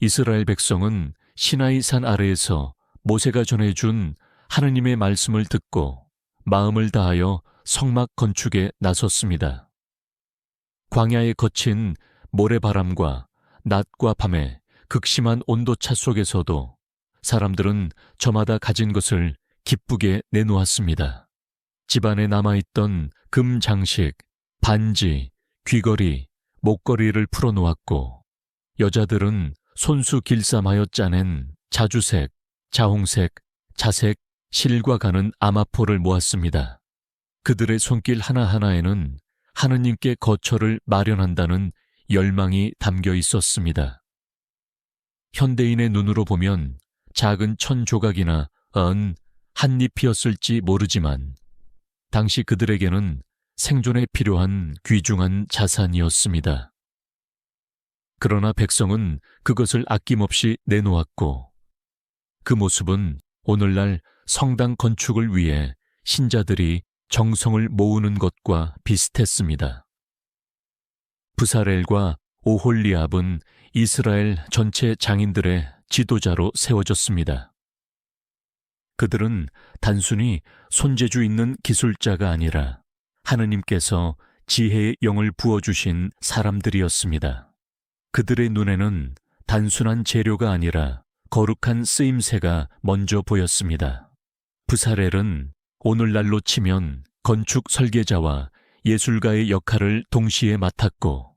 이스라엘 백성은 시나이 산 아래에서 모세가 전해준 하느님의 말씀을 듣고 마음을 다하여 성막 건축에 나섰습니다. 광야에 거친 모래바람과 낮과 밤의 극심한 온도차 속에서도 사람들은 저마다 가진 것을 기쁘게 내놓았습니다. 집안에 남아있던 금 장식, 반지, 귀걸이, 목걸이를 풀어놓았고 여자들은 손수 길쌈하여 짜낸 자주색, 자홍색, 자색, 실과 가는 아마포를 모았습니다. 그들의 손길 하나하나에는 하느님께 거처를 마련한다는 열망이 담겨 있었습니다. 현대인의 눈으로 보면 작은 천 조각이나 한 잎이었을지 모르지만 당시 그들에게는 생존에 필요한 귀중한 자산이었습니다. 그러나 백성은 그것을 아낌없이 내놓았고 그 모습은 오늘날 성당 건축을 위해 신자들이 정성을 모으는 것과 비슷했습니다. 부사렐과 오홀리압은 이스라엘 전체 장인들의 지도자로 세워졌습니다. 그들은 단순히 손재주 있는 기술자가 아니라 하느님께서 지혜의 영을 부어주신 사람들이었습니다. 그들의 눈에는 단순한 재료가 아니라 거룩한 쓰임새가 먼저 보였습니다. 부사렐은 오늘날로 치면 건축 설계자와 예술가의 역할을 동시에 맡았고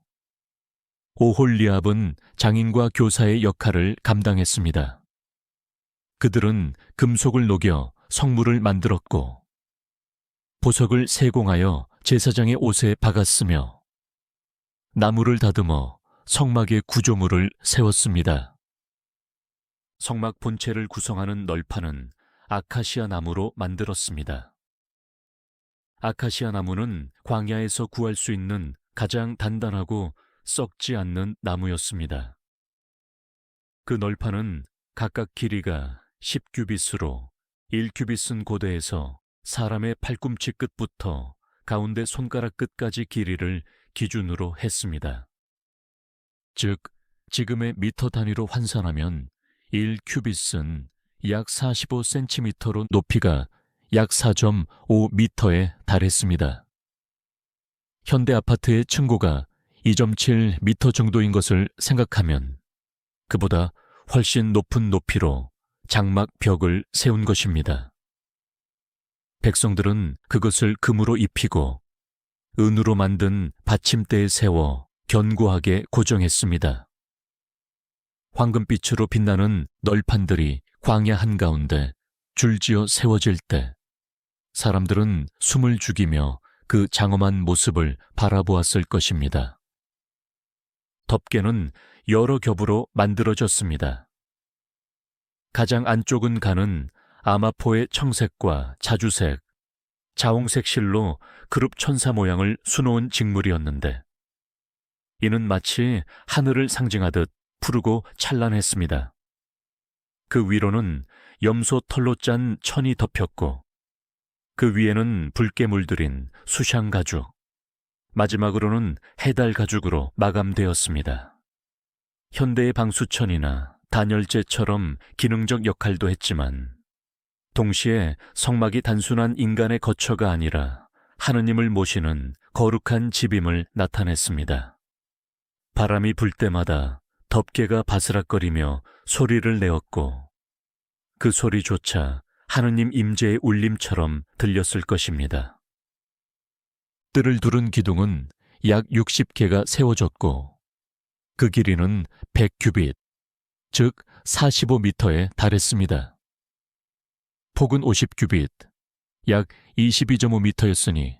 오홀리압은 장인과 교사의 역할을 감당했습니다. 그들은 금속을 녹여 성물을 만들었고 보석을 세공하여 제사장의 옷에 박았으며 나무를 다듬어 성막의 구조물을 세웠습니다. 성막 본체를 구성하는 널판은 아카시아 나무로 만들었습니다. 아카시아 나무는 광야에서 구할 수 있는 가장 단단하고 썩지 않는 나무였습니다. 그 널판은 각각 길이가 10규빗으로 1규빗은 고대에서 사람의 팔꿈치 끝부터 가운데 손가락 끝까지 길이를 기준으로 했습니다. 즉, 지금의 미터 단위로 환산하면 1규빗은 약 45cm로 높이가 약 4.5m에 달했습니다. 현대 아파트의 층고가 2.7m 정도인 것을 생각하면 그보다 훨씬 높은 높이로 장막 벽을 세운 것입니다. 백성들은 그것을 금으로 입히고 은으로 만든 받침대에 세워 견고하게 고정했습니다. 황금빛으로 빛나는 널판들이 광야 한가운데 줄지어 세워질 때 사람들은 숨을 죽이며 그 장엄한 모습을 바라보았을 것입니다. 덮개는 여러 겹으로 만들어졌습니다. 가장 안쪽은 가는 아마포의 청색과 자주색, 자홍색 실로 그룹 천사 모양을 수놓은 직물이었는데 이는 마치 하늘을 상징하듯 푸르고 찬란했습니다. 그 위로는 염소 털로 짠 천이 덮였고 그 위에는 붉게 물들인 수향 가죽, 마지막으로는 해달 가죽으로 마감되었습니다. 현대의 방수천이나 단열재처럼 기능적 역할도 했지만 동시에 성막이 단순한 인간의 거처가 아니라 하느님을 모시는 거룩한 집임을 나타냈습니다. 바람이 불 때마다 덮개가 바스락거리며 소리를 내었고 그 소리조차 하느님 임재의 울림처럼 들렸을 것입니다. 뜰을 두른 기둥은 약 60개가 세워졌고 그 길이는 100규빗, 즉 45m에 달했습니다. 폭은 50규빗, 약 22.5m였으니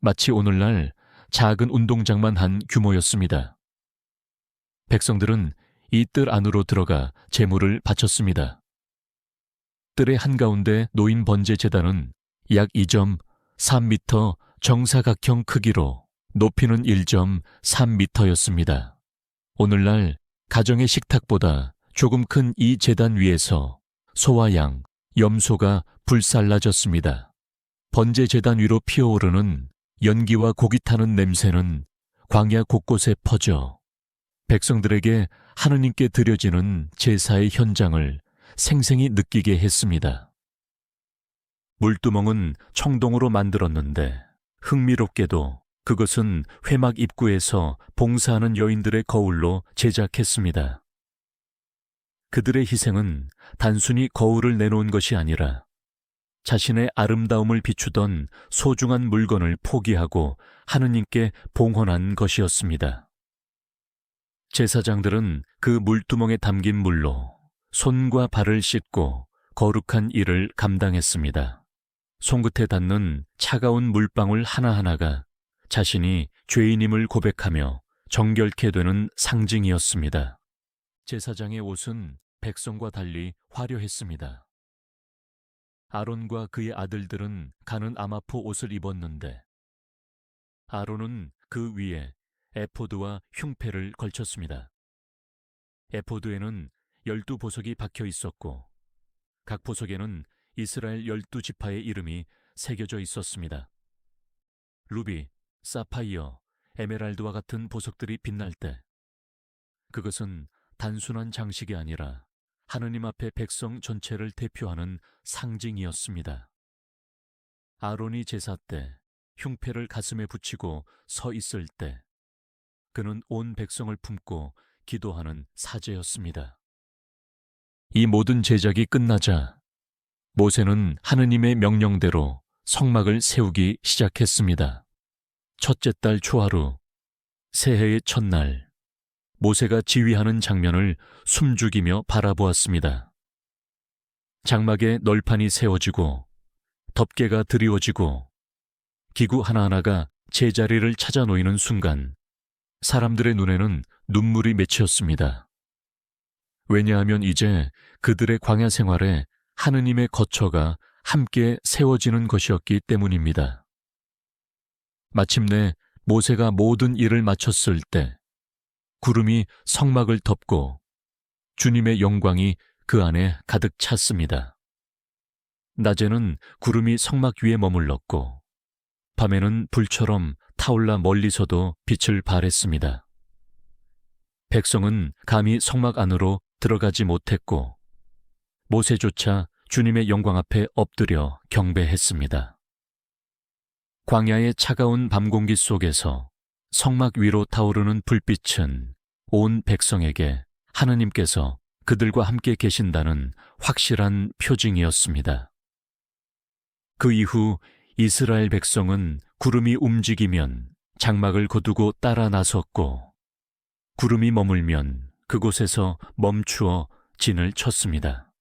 마치 오늘날 작은 운동장만 한 규모였습니다. 백성들은 이 뜰 안으로 들어가 제물을 바쳤습니다. 뜰의 한가운데 놓인 번제 제단은 약 2.3m 정사각형 크기로 높이는 1.3m였습니다. 오늘날 가정의 식탁보다 조금 큰 이 제단 위에서 소와 양, 염소가 불살라졌습니다. 번제 제단 위로 피어오르는 연기와 고기 타는 냄새는 광야 곳곳에 퍼져 백성들에게 하느님께 드려지는 제사의 현장을 생생히 느끼게 했습니다. 물두멍은 청동으로 만들었는데 흥미롭게도 그것은 회막 입구에서 봉사하는 여인들의 거울로 제작했습니다. 그들의 희생은 단순히 거울을 내놓은 것이 아니라 자신의 아름다움을 비추던 소중한 물건을 포기하고 하느님께 봉헌한 것이었습니다. 제사장들은 그 물두멍에 담긴 물로 손과 발을 씻고 거룩한 일을 감당했습니다. 손끝에 닿는 차가운 물방울 하나하나가 자신이 죄인임을 고백하며 정결케 되는 상징이었습니다. 제사장의 옷은 백성과 달리 화려했습니다. 아론과 그의 아들들은 가는 아마포 옷을 입었는데 아론은 그 위에 에포드와 흉패를 걸쳤습니다. 에포드에는 12보석이 박혀 있었고 각 보석에는 이스라엘 12지파의 이름이 새겨져 있었습니다. 루비, 사파이어, 에메랄드와 같은 보석들이 빛날 때 그것은 단순한 장식이 아니라 하느님 앞에 백성 전체를 대표하는 상징이었습니다. 아론이 제사 때 흉패를 가슴에 붙이고 서 있을 때 그는 온 백성을 품고 기도하는 사제였습니다. 이 모든 제작이 끝나자 모세는 하느님의 명령대로 성막을 세우기 시작했습니다. 첫째 달 초하루, 새해의 첫날, 모세가 지휘하는 장면을 숨죽이며 바라보았습니다. 장막에 널판이 세워지고 덮개가 드리워지고 기구 하나하나가 제자리를 찾아 놓이는 순간 사람들의 눈에는 눈물이 맺혔습니다. 왜냐하면 이제 그들의 광야 생활에 하느님의 거처가 함께 세워지는 것이었기 때문입니다. 마침내 모세가 모든 일을 마쳤을 때 구름이 성막을 덮고 주님의 영광이 그 안에 가득 찼습니다. 낮에는 구름이 성막 위에 머물렀고 밤에는 불처럼 타올라 멀리서도 빛을 발했습니다. 백성은 감히 성막 안으로 들어가지 못했고 모세조차 주님의 영광 앞에 엎드려 경배했습니다. 광야의 차가운 밤 공기 속에서 성막 위로 타오르는 불빛은 온 백성에게 하느님께서 그들과 함께 계신다는 확실한 표징이었습니다. 그 이후 이스라엘 백성은 구름이 움직이면 장막을 거두고 따라 나섰고 구름이 머물면 그곳에서 멈추어 진을 쳤습니다.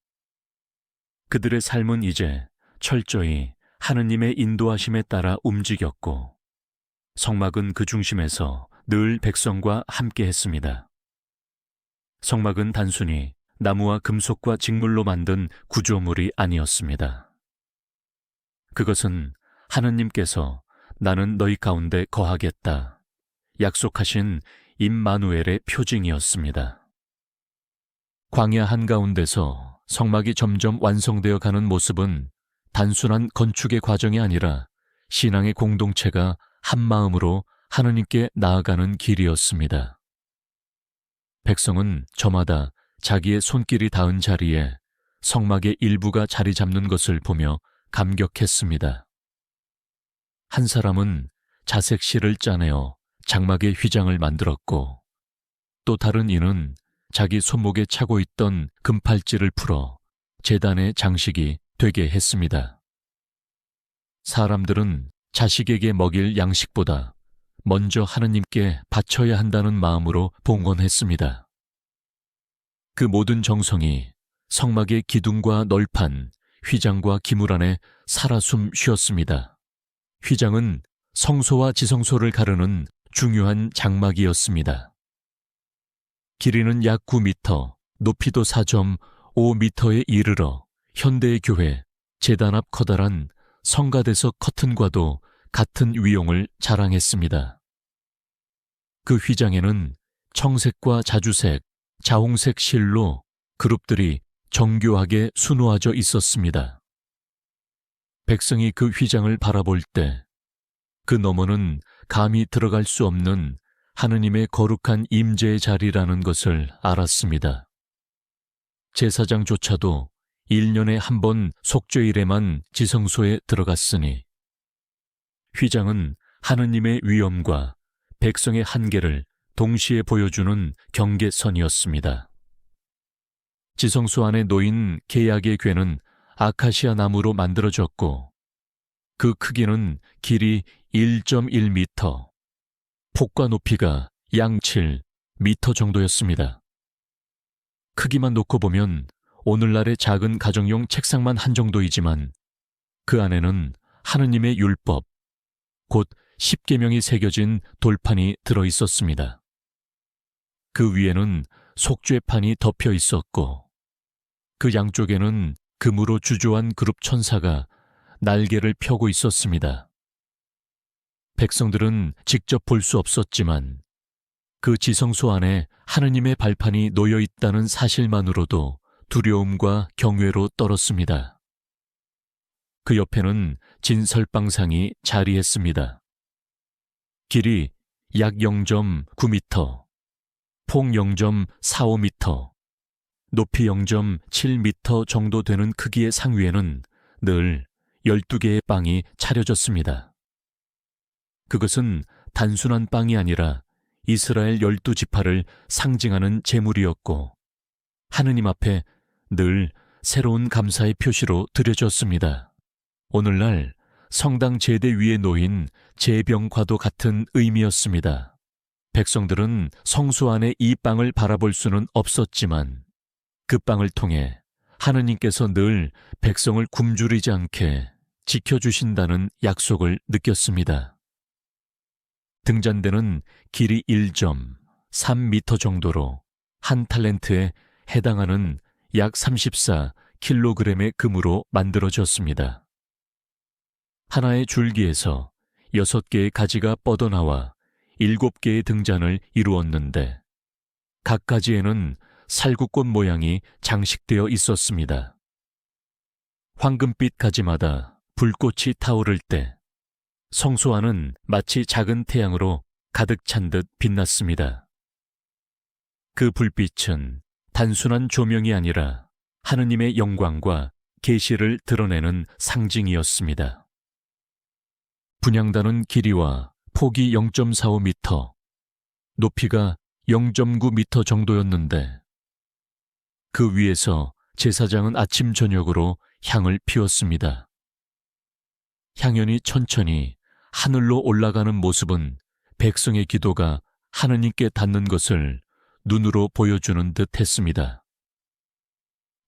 그들의 삶은 이제 철저히 하느님의 인도하심에 따라 움직였고 성막은 그 중심에서 늘 백성과 함께 했습니다. 성막은 단순히 나무와 금속과 직물로 만든 구조물이 아니었습니다. 그것은 하느님께서 나는 너희 가운데 거하겠다 약속하신 임마누엘의 표징이었습니다. 광야 한가운데서 성막이 점점 완성되어 가는 모습은 단순한 건축의 과정이 아니라 신앙의 공동체가 한 마음으로 하느님께 나아가는 길이었습니다. 백성은 저마다 자기의 손길이 닿은 자리에 성막의 일부가 자리 잡는 것을 보며 감격했습니다. 한 사람은 자색 실을 짜내어 장막의 휘장을 만들었고 또 다른 이는 자기 손목에 차고 있던 금팔찌를 풀어 제단의 장식이 되게 했습니다. 사람들은 자식에게 먹일 양식보다 먼저 하느님께 바쳐야 한다는 마음으로 봉헌했습니다. 그 모든 정성이 성막의 기둥과 널판, 휘장과 기물 안에 살아 숨 쉬었습니다. 휘장은 성소와 지성소를 가르는 중요한 장막이었습니다. 길이는 약 9m, 높이도 4.5m에 이르러 현대의 교회, 제단 앞 커다란 성가대석 커튼과도 같은 위용을 자랑했습니다. 그 휘장에는 청색과 자주색, 자홍색 실로 그룹들이 정교하게 수놓아져 있었습니다. 백성이 그 휘장을 바라볼 때 그 너머는 감히 들어갈 수 없는 하느님의 거룩한 임재의 자리라는 것을 알았습니다. 제사장조차도 1년에 한 번 속죄일에만 지성소에 들어갔으니 휘장은 하느님의 위엄과 백성의 한계를 동시에 보여주는 경계선이었습니다. 지성소 안에 놓인 계약의 궤는 아카시아 나무로 만들어졌고 그 크기는 길이 1.1m, 폭과 높이가 양 7m 정도였습니다. 크기만 놓고 보면 오늘날의 작은 가정용 책상만 한 정도이지만 그 안에는 하느님의 율법, 곧 십계명이 새겨진 돌판이 들어 있었습니다. 그 위에는 속죄판이 덮여 있었고 그 양쪽에는 금으로 주조한 그룹 천사가 날개를 펴고 있었습니다. 백성들은 직접 볼 수 없었지만 그 지성소 안에 하느님의 발판이 놓여 있다는 사실만으로도 두려움과 경외로 떨었습니다. 그 옆에는 진설방상이 자리했습니다. 길이 약 0.9m, 폭 0.45m, 높이 0.7m 정도 되는 크기의 상 위에는 늘 12개의 빵이 차려졌습니다. 그것은 단순한 빵이 아니라 이스라엘 12지파를 상징하는 제물이었고 하느님 앞에 늘 새로운 감사의 표시로 드려졌습니다. 오늘날 성당 제대 위에 놓인 제병과도 같은 의미였습니다. 백성들은 성소 안에 이 빵을 바라볼 수는 없었지만 그 빵을 통해 하느님께서 늘 백성을 굶주리지 않게 지켜주신다는 약속을 느꼈습니다. 등잔대는 길이 1.3m 정도로 한 탈렌트에 해당하는 약 34kg의 금으로 만들어졌습니다. 하나의 줄기에서 6개의 가지가 뻗어나와 7개의 등잔을 이루었는데 각 가지에는 살구꽃 모양이 장식되어 있었습니다. 황금빛 가지마다 불꽃이 타오를 때 성소 안은 마치 작은 태양으로 가득 찬 듯 빛났습니다. 그 불빛은 단순한 조명이 아니라 하느님의 영광과 계시를 드러내는 상징이었습니다. 분향단은 길이와 폭이 0.45m, 높이가 0.9m 정도였는데 그 위에서 제사장은 아침 저녁으로 향을 피웠습니다. 향연이 천천히 하늘로 올라가는 모습은 백성의 기도가 하느님께 닿는 것을 눈으로 보여주는 듯 했습니다.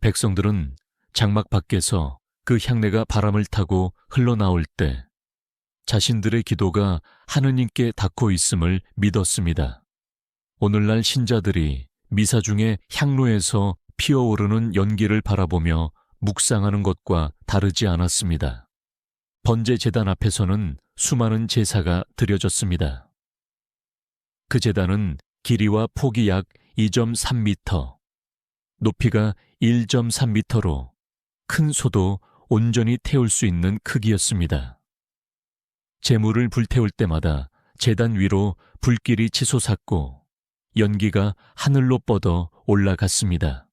백성들은 장막 밖에서 그 향내가 바람을 타고 흘러나올 때 자신들의 기도가 하느님께 닿고 있음을 믿었습니다. 오늘날 신자들이 미사 중에 향로에서 피어오르는 연기를 바라보며 묵상하는 것과 다르지 않았습니다. 번제 제단 앞에서는 수많은 제사가 드려졌습니다. 그 제단은 길이와 폭이 약 2.3m, 높이가 1.3m로 큰 소도 온전히 태울 수 있는 크기였습니다. 제물을 불태울 때마다 제단 위로 불길이 치솟았고 연기가 하늘로 뻗어 올라갔습니다.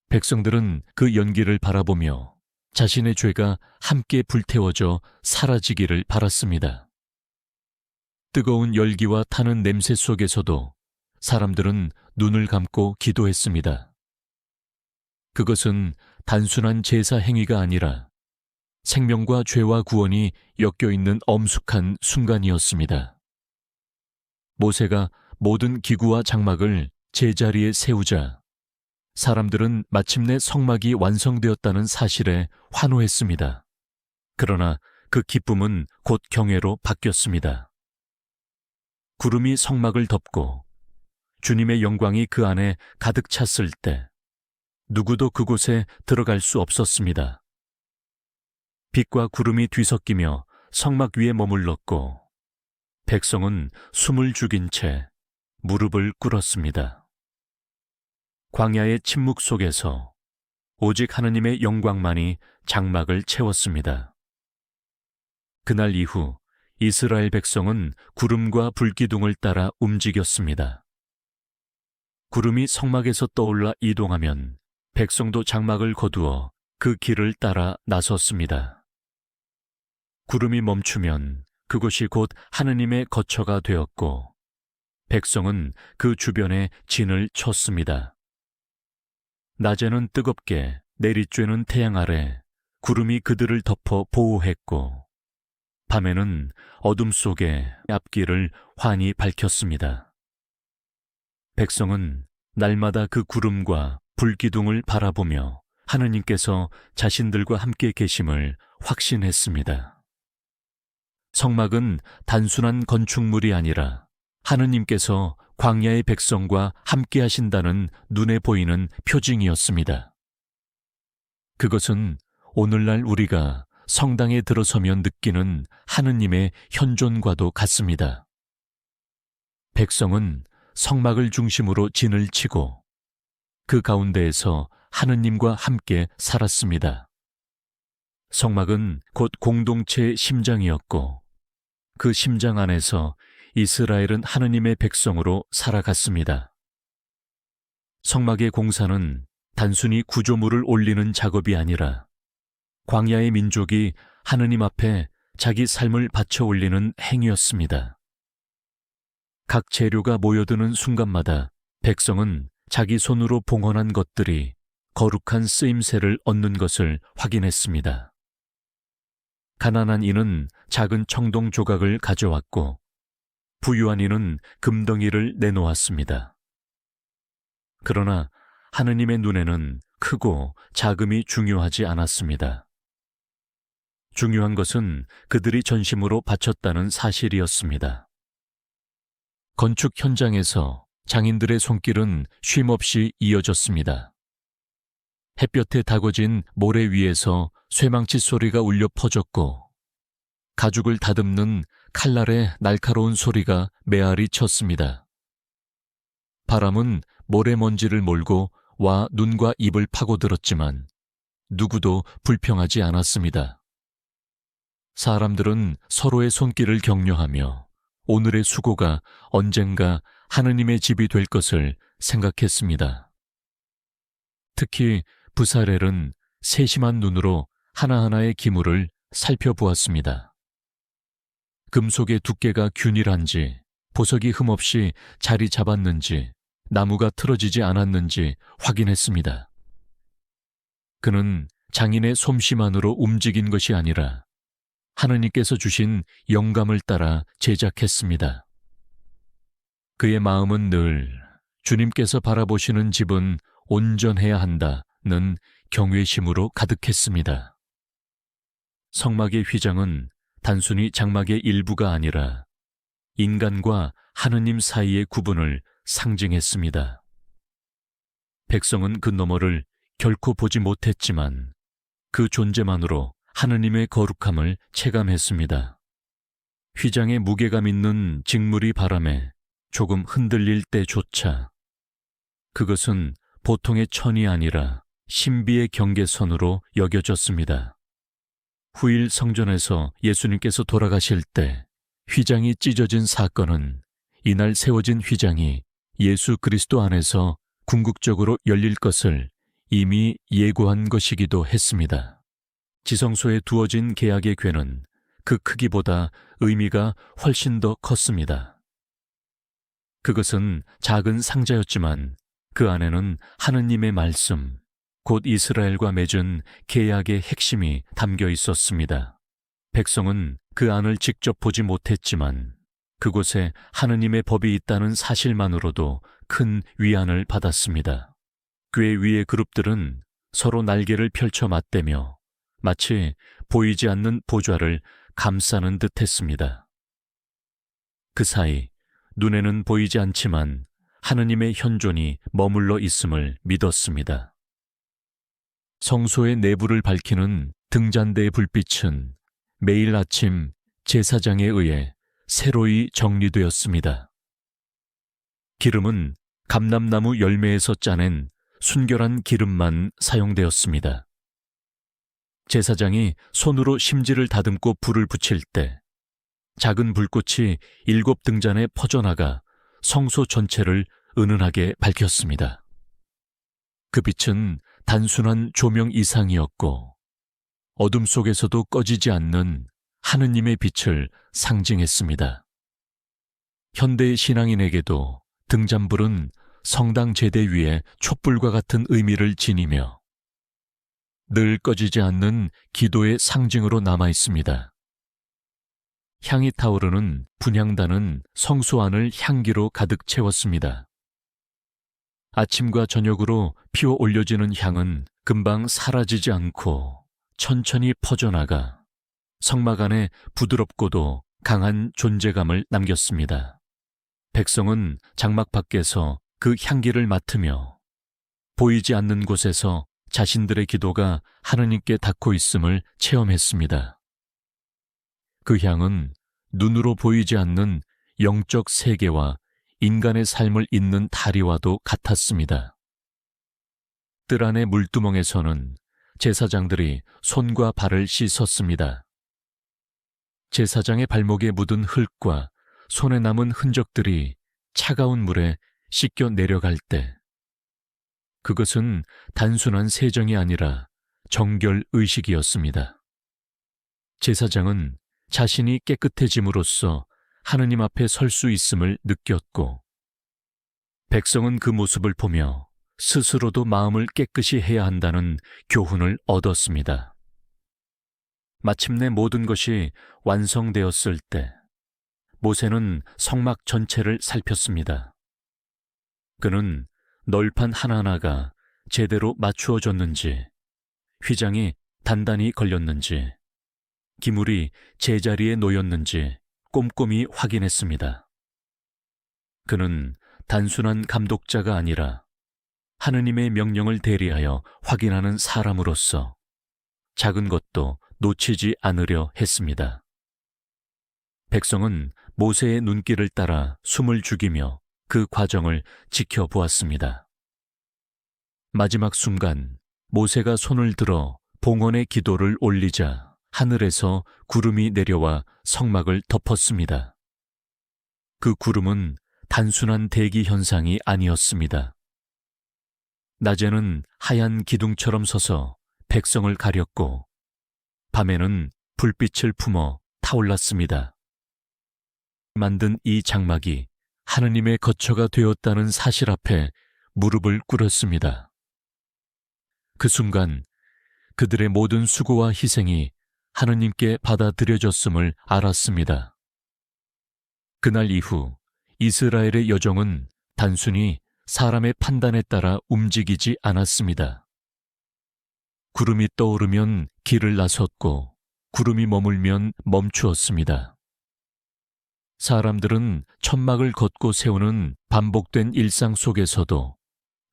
백성들은 그 연기를 바라보며 자신의 죄가 함께 불태워져 사라지기를 바랐습니다. 뜨거운 열기와 타는 냄새 속에서도 사람들은 눈을 감고 기도했습니다. 그것은 단순한 제사 행위가 아니라 생명과 죄와 구원이 엮여있는 엄숙한 순간이었습니다. 모세가 모든 기구와 장막을 제자리에 세우자 사람들은 마침내 성막이 완성되었다는 사실에 환호했습니다. 그러나 그 기쁨은 곧 경외로 바뀌었습니다. 구름이 성막을 덮고 주님의 영광이 그 안에 가득 찼을 때 누구도 그곳에 들어갈 수 없었습니다. 빛과 구름이 뒤섞이며 성막 위에 머물렀고 백성은 숨을 죽인 채 무릎을 꿇었습니다. 광야의 침묵 속에서 오직 하느님의 영광만이 장막을 채웠습니다. 그날 이후 이스라엘 백성은 구름과 불기둥을 따라 움직였습니다. 구름이 성막에서 떠올라 이동하면 백성도 장막을 거두어 그 길을 따라 나섰습니다. 구름이 멈추면 그곳이 곧 하느님의 거처가 되었고 백성은 그 주변에 진을 쳤습니다. 낮에는 뜨겁게 내리쬐는 태양 아래 구름이 그들을 덮어 보호했고 밤에는 어둠 속에 앞길을 환히 밝혔습니다. 백성은 날마다 그 구름과 불기둥을 바라보며 하느님께서 자신들과 함께 계심을 확신했습니다. 성막은 단순한 건축물이 아니라 하느님께서 광야의 백성과 함께 하신다는 눈에 보이는 표징이었습니다. 그것은 오늘날 우리가 성당에 들어서면 느끼는 하느님의 현존과도 같습니다. 백성은 성막을 중심으로 진을 치고 그 가운데에서 하느님과 함께 살았습니다. 성막은 곧 공동체의 심장이었고 그 심장 안에서 이스라엘은 하느님의 백성으로 살아갔습니다. 성막의 공사는 단순히 구조물을 올리는 작업이 아니라 광야의 민족이 하느님 앞에 자기 삶을 바쳐 올리는 행위였습니다. 각 재료가 모여드는 순간마다 백성은 자기 손으로 봉헌한 것들이 거룩한 쓰임새를 얻는 것을 확인했습니다. 가난한 이는 작은 청동 조각을 가져왔고 부유한 이는 금덩이를 내놓았습니다. 그러나 하느님의 눈에는 크고 작음이 중요하지 않았습니다. 중요한 것은 그들이 전심으로 바쳤다는 사실이었습니다. 건축 현장에서 장인들의 손길은 쉼없이 이어졌습니다. 햇볕에 다궈진 모래 위에서 쇠망치 소리가 울려 퍼졌고 가죽을 다듬는 칼날의 날카로운 소리가 메아리 쳤습니다. 바람은 모래먼지를 몰고 와 눈과 입을 파고들었지만 누구도 불평하지 않았습니다. 사람들은 서로의 손길을 격려하며 오늘의 수고가 언젠가 하느님의 집이 될 것을 생각했습니다. 특히 부사렐은 세심한 눈으로 하나하나의 기물을 살펴보았습니다. 금속의 두께가 균일한지, 보석이 흠없이 자리 잡았는지, 나무가 틀어지지 않았는지 확인했습니다. 그는 장인의 솜씨만으로 움직인 것이 아니라 하느님께서 주신 영감을 따라 제작했습니다. 그의 마음은 늘 주님께서 바라보시는 집은 온전해야 한다는 경외심으로 가득했습니다. 성막의 휘장은 단순히 장막의 일부가 아니라 인간과 하느님 사이의 구분을 상징했습니다. 백성은 그 너머를 결코 보지 못했지만 그 존재만으로 하느님의 거룩함을 체감했습니다. 휘장에 무게감 있는 직물이 바람에 조금 흔들릴 때조차 그것은 보통의 천이 아니라 신비의 경계선으로 여겨졌습니다. 후일 성전에서 예수님께서 돌아가실 때 휘장이 찢어진 사건은 이날 세워진 휘장이 예수 그리스도 안에서 궁극적으로 열릴 것을 이미 예고한 것이기도 했습니다. 지성소에 두어진 계약의 궤는 그 크기보다 의미가 훨씬 더 컸습니다. 그것은 작은 상자였지만 그 안에는 하느님의 말씀, 곧 이스라엘과 맺은 계약의 핵심이 담겨 있었습니다. 백성은 그 안을 직접 보지 못했지만 그곳에 하느님의 법이 있다는 사실만으로도 큰 위안을 받았습니다. 궤 위의 그룹들은 서로 날개를 펼쳐 맞대며 마치 보이지 않는 보좌를 감싸는 듯 했습니다. 그 사이 눈에는 보이지 않지만 하느님의 현존이 머물러 있음을 믿었습니다. 성소의 내부를 밝히는 등잔대의 불빛은 매일 아침 제사장에 의해 새로이 정리되었습니다. 기름은 감람나무 열매에서 짜낸 순결한 기름만 사용되었습니다. 제사장이 손으로 심지를 다듬고 불을 붙일 때 작은 불꽃이 7등잔에 퍼져나가 성소 전체를 은은하게 밝혔습니다. 그 빛은 단순한 조명 이상이었고 어둠 속에서도 꺼지지 않는 하느님의 빛을 상징했습니다. 현대 신앙인에게도 등잔불은 성당 제대 위에 촛불과 같은 의미를 지니며 늘 꺼지지 않는 기도의 상징으로 남아 있습니다. 향이 타오르는 분향단은 성소 안을 향기로 가득 채웠습니다. 아침과 저녁으로 피워 올려지는 향은 금방 사라지지 않고 천천히 퍼져나가 성막 안에 부드럽고도 강한 존재감을 남겼습니다. 백성은 장막 밖에서 그 향기를 맡으며 보이지 않는 곳에서 자신들의 기도가 하느님께 닿고 있음을 체험했습니다. 그 향은 눈으로 보이지 않는 영적 세계와 인간의 삶을 잇는 다리와도 같았습니다. 뜰 안의 물두멍에서는 제사장들이 손과 발을 씻었습니다. 제사장의 발목에 묻은 흙과 손에 남은 흔적들이 차가운 물에 씻겨 내려갈 때 그것은 단순한 세정이 아니라 정결 의식이었습니다. 제사장은 자신이 깨끗해짐으로써 하느님 앞에 설 수 있음을 느꼈고 백성은 그 모습을 보며 스스로도 마음을 깨끗이 해야 한다는 교훈을 얻었습니다. 마침내 모든 것이 완성되었을 때 모세는 성막 전체를 살폈습니다. 그는 널판 하나하나가 제대로 맞추어졌는지, 휘장이 단단히 걸렸는지, 기물이 제자리에 놓였는지 꼼꼼히 확인했습니다. 그는 단순한 감독자가 아니라 하느님의 명령을 대리하여 확인하는 사람으로서 작은 것도 놓치지 않으려 했습니다. 백성은 모세의 눈길을 따라 숨을 죽이며 그 과정을 지켜보았습니다. 마지막 순간 모세가 손을 들어 봉헌의 기도를 올리자 하늘에서 구름이 내려와 성막을 덮었습니다. 그 구름은 단순한 대기 현상이 아니었습니다. 낮에는 하얀 기둥처럼 서서 백성을 가렸고 밤에는 불빛을 품어 타올랐습니다. 만든 이 장막이 하느님의 거처가 되었다는 사실 앞에 무릎을 꿇었습니다. 그 순간 그들의 모든 수고와 희생이 하느님께 받아들여졌음을 알았습니다. 그날 이후 이스라엘의 여정은 단순히 사람의 판단에 따라 움직이지 않았습니다. 구름이 떠오르면 길을 나섰고 구름이 머물면 멈추었습니다. 사람들은 천막을 걷고 세우는 반복된 일상 속에서도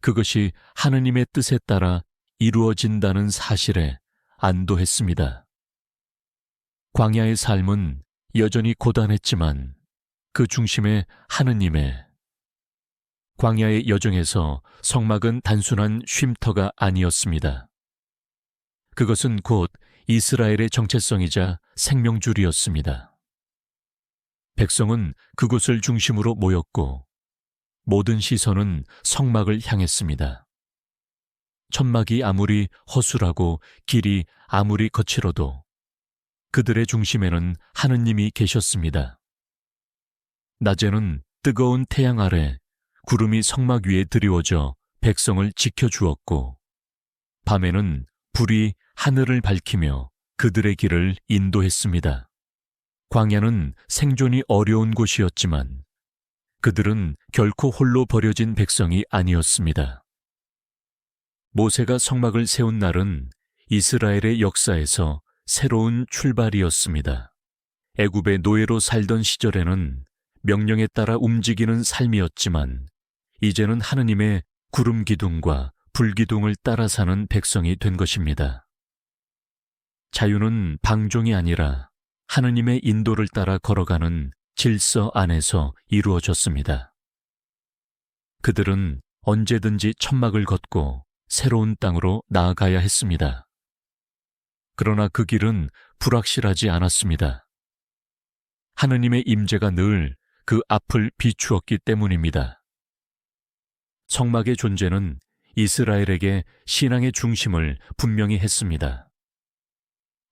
그것이 하느님의 뜻에 따라 이루어진다는 사실에 안도했습니다. 광야의 삶은 여전히 고단했지만 그 중심에 하느님의 광야의 여정에서 성막은 단순한 쉼터가 아니었습니다. 그것은 곧 이스라엘의 정체성이자 생명줄이었습니다. 백성은 그곳을 중심으로 모였고 모든 시선은 성막을 향했습니다. 천막이 아무리 허술하고 길이 아무리 거칠어도 그들의 중심에는 하느님이 계셨습니다. 낮에는 뜨거운 태양 아래 구름이 성막 위에 드리워져 백성을 지켜주었고 밤에는 불이 하늘을 밝히며 그들의 길을 인도했습니다. 광야는 생존이 어려운 곳이었지만 그들은 결코 홀로 버려진 백성이 아니었습니다. 모세가 성막을 세운 날은 이스라엘의 역사에서 새로운 출발이었습니다. 애굽의 노예로 살던 시절에는 명령에 따라 움직이는 삶이었지만 이제는 하느님의 구름 기둥과 불 기둥을 따라 사는 백성이 된 것입니다. 자유는 방종이 아니라 하느님의 인도를 따라 걸어가는 질서 안에서 이루어졌습니다. 그들은 언제든지 천막을 걷고 새로운 땅으로 나아가야 했습니다. 그러나 그 길은 불확실하지 않았습니다. 하느님의 임재가 늘 그 앞을 비추었기 때문입니다. 성막의 존재는 이스라엘에게 신앙의 중심을 분명히 했습니다.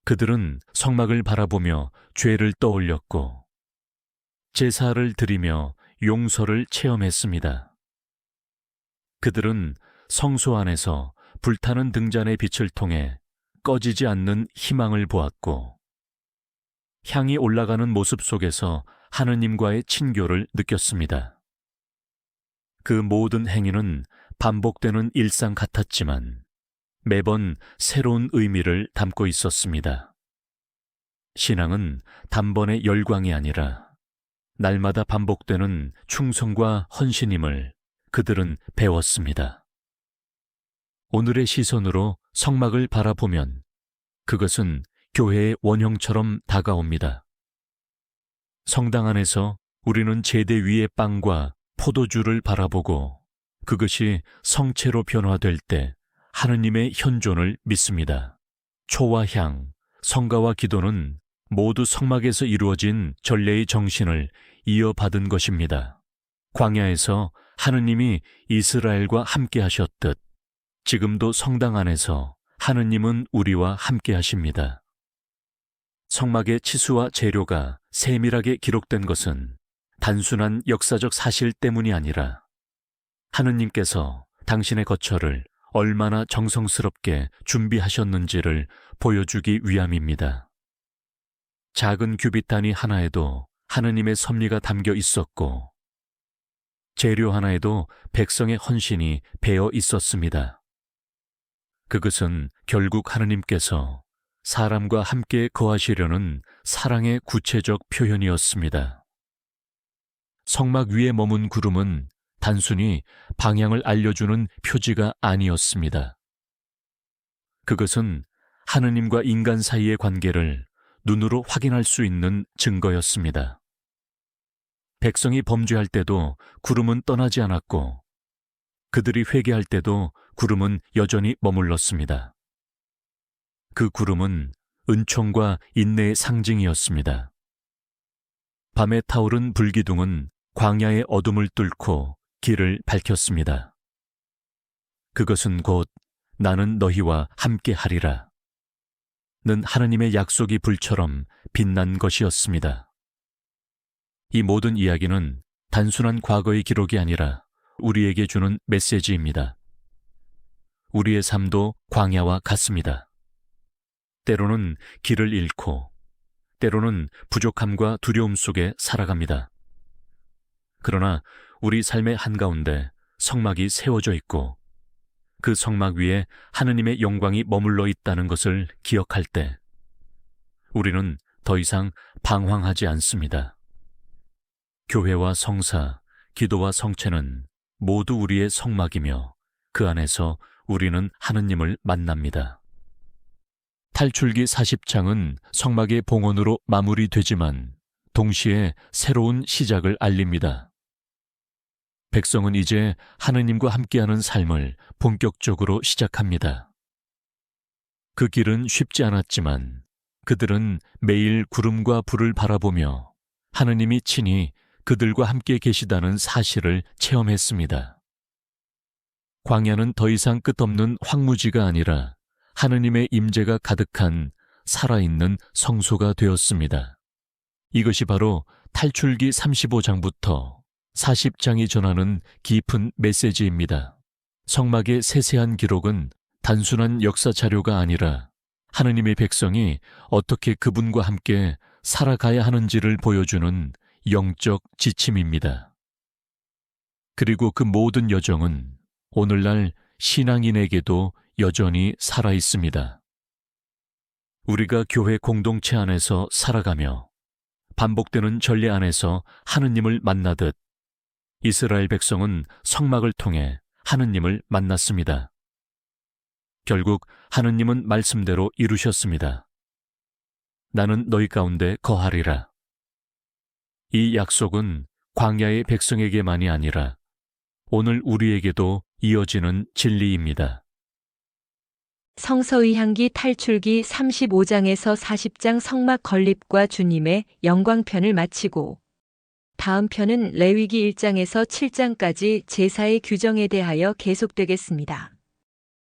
그들은 성막을 바라보며 죄를 떠올렸고 제사를 드리며 용서를 체험했습니다. 그들은 성소 안에서 불타는 등잔의 빛을 통해 꺼지지 않는 희망을 보았고 향이 올라가는 모습 속에서 하느님과의 친교를 느꼈습니다. 그 모든 행위는 반복되는 일상 같았지만 매번 새로운 의미를 담고 있었습니다. 신앙은 단번의 열광이 아니라 날마다 반복되는 충성과 헌신임을 그들은 배웠습니다. 오늘의 시선으로 성막을 바라보면 그것은 교회의 원형처럼 다가옵니다. 성당 안에서 우리는 제대 위의 빵과 포도주를 바라보고 그것이 성체로 변화될 때 하느님의 현존을 믿습니다. 초와 향, 성가와 기도는 모두 성막에서 이루어진 전례의 정신을 이어받은 것입니다. 광야에서 하느님이 이스라엘과 함께 하셨듯 지금도 성당 안에서 하느님은 우리와 함께 하십니다. 성막의 치수와 재료가 세밀하게 기록된 것은 단순한 역사적 사실 때문이 아니라 하느님께서 당신의 거처를 얼마나 정성스럽게 준비하셨는지를 보여주기 위함입니다. 작은 규빗 단위 하나에도 하느님의 섭리가 담겨 있었고 재료 하나에도 백성의 헌신이 배어 있었습니다. 그것은 결국 하느님께서 사람과 함께 거하시려는 사랑의 구체적 표현이었습니다. 성막 위에 머문 구름은 단순히 방향을 알려주는 표지가 아니었습니다. 그것은 하느님과 인간 사이의 관계를 눈으로 확인할 수 있는 증거였습니다. 백성이 범죄할 때도 구름은 떠나지 않았고 그들이 회개할 때도 구름은 여전히 머물렀습니다. 그 구름은 은총과 인내의 상징이었습니다. 밤에 타오른 불기둥은 광야의 어둠을 뚫고 길을 밝혔습니다. 그것은 곧 나는 너희와 함께 하리라 는 하느님의 약속이 불처럼 빛난 것이었습니다. 이 모든 이야기는 단순한 과거의 기록이 아니라 우리에게 주는 메시지입니다. 우리의 삶도 광야와 같습니다. 때로는 길을 잃고 때로는 부족함과 두려움 속에 살아갑니다. 그러나 우리 삶의 한가운데 성막이 세워져 있고 그 성막 위에 하느님의 영광이 머물러 있다는 것을 기억할 때 우리는 더 이상 방황하지 않습니다. 교회와 성사, 기도와 성체는 모두 우리의 성막이며 그 안에서 우리는 하느님을 만납니다. 탈출기 40장은 성막의 봉헌으로 마무리되지만 동시에 새로운 시작을 알립니다. 백성은 이제 하느님과 함께하는 삶을 본격적으로 시작합니다. 그 길은 쉽지 않았지만 그들은 매일 구름과 불을 바라보며 하느님이 친히 그들과 함께 계시다는 사실을 체험했습니다. 광야는 더 이상 끝없는 황무지가 아니라 하느님의 임재가 가득한 살아있는 성소가 되었습니다. 이것이 바로 탈출기 35장부터 40장이 전하는 깊은 메시지입니다. 성막의 세세한 기록은 단순한 역사 자료가 아니라 하느님의 백성이 어떻게 그분과 함께 살아가야 하는지를 보여주는 영적 지침입니다. 그리고 그 모든 여정은 오늘날 신앙인에게도 여전히 살아 있습니다. 우리가 교회 공동체 안에서 살아가며 반복되는 전례 안에서 하느님을 만나듯 이스라엘 백성은 성막을 통해 하느님을 만났습니다. 결국 하느님은 말씀대로 이루셨습니다. 나는 너희 가운데 거하리라. 이 약속은 광야의 백성에게만이 아니라 오늘 우리에게도 이어지는 진리입니다. 성서의 향기 탈출기 35장에서 40장 성막 건립과 주님의 영광편을 마치고 다음 편은 레위기 1장에서 7장까지 제사의 규정에 대하여 계속되겠습니다.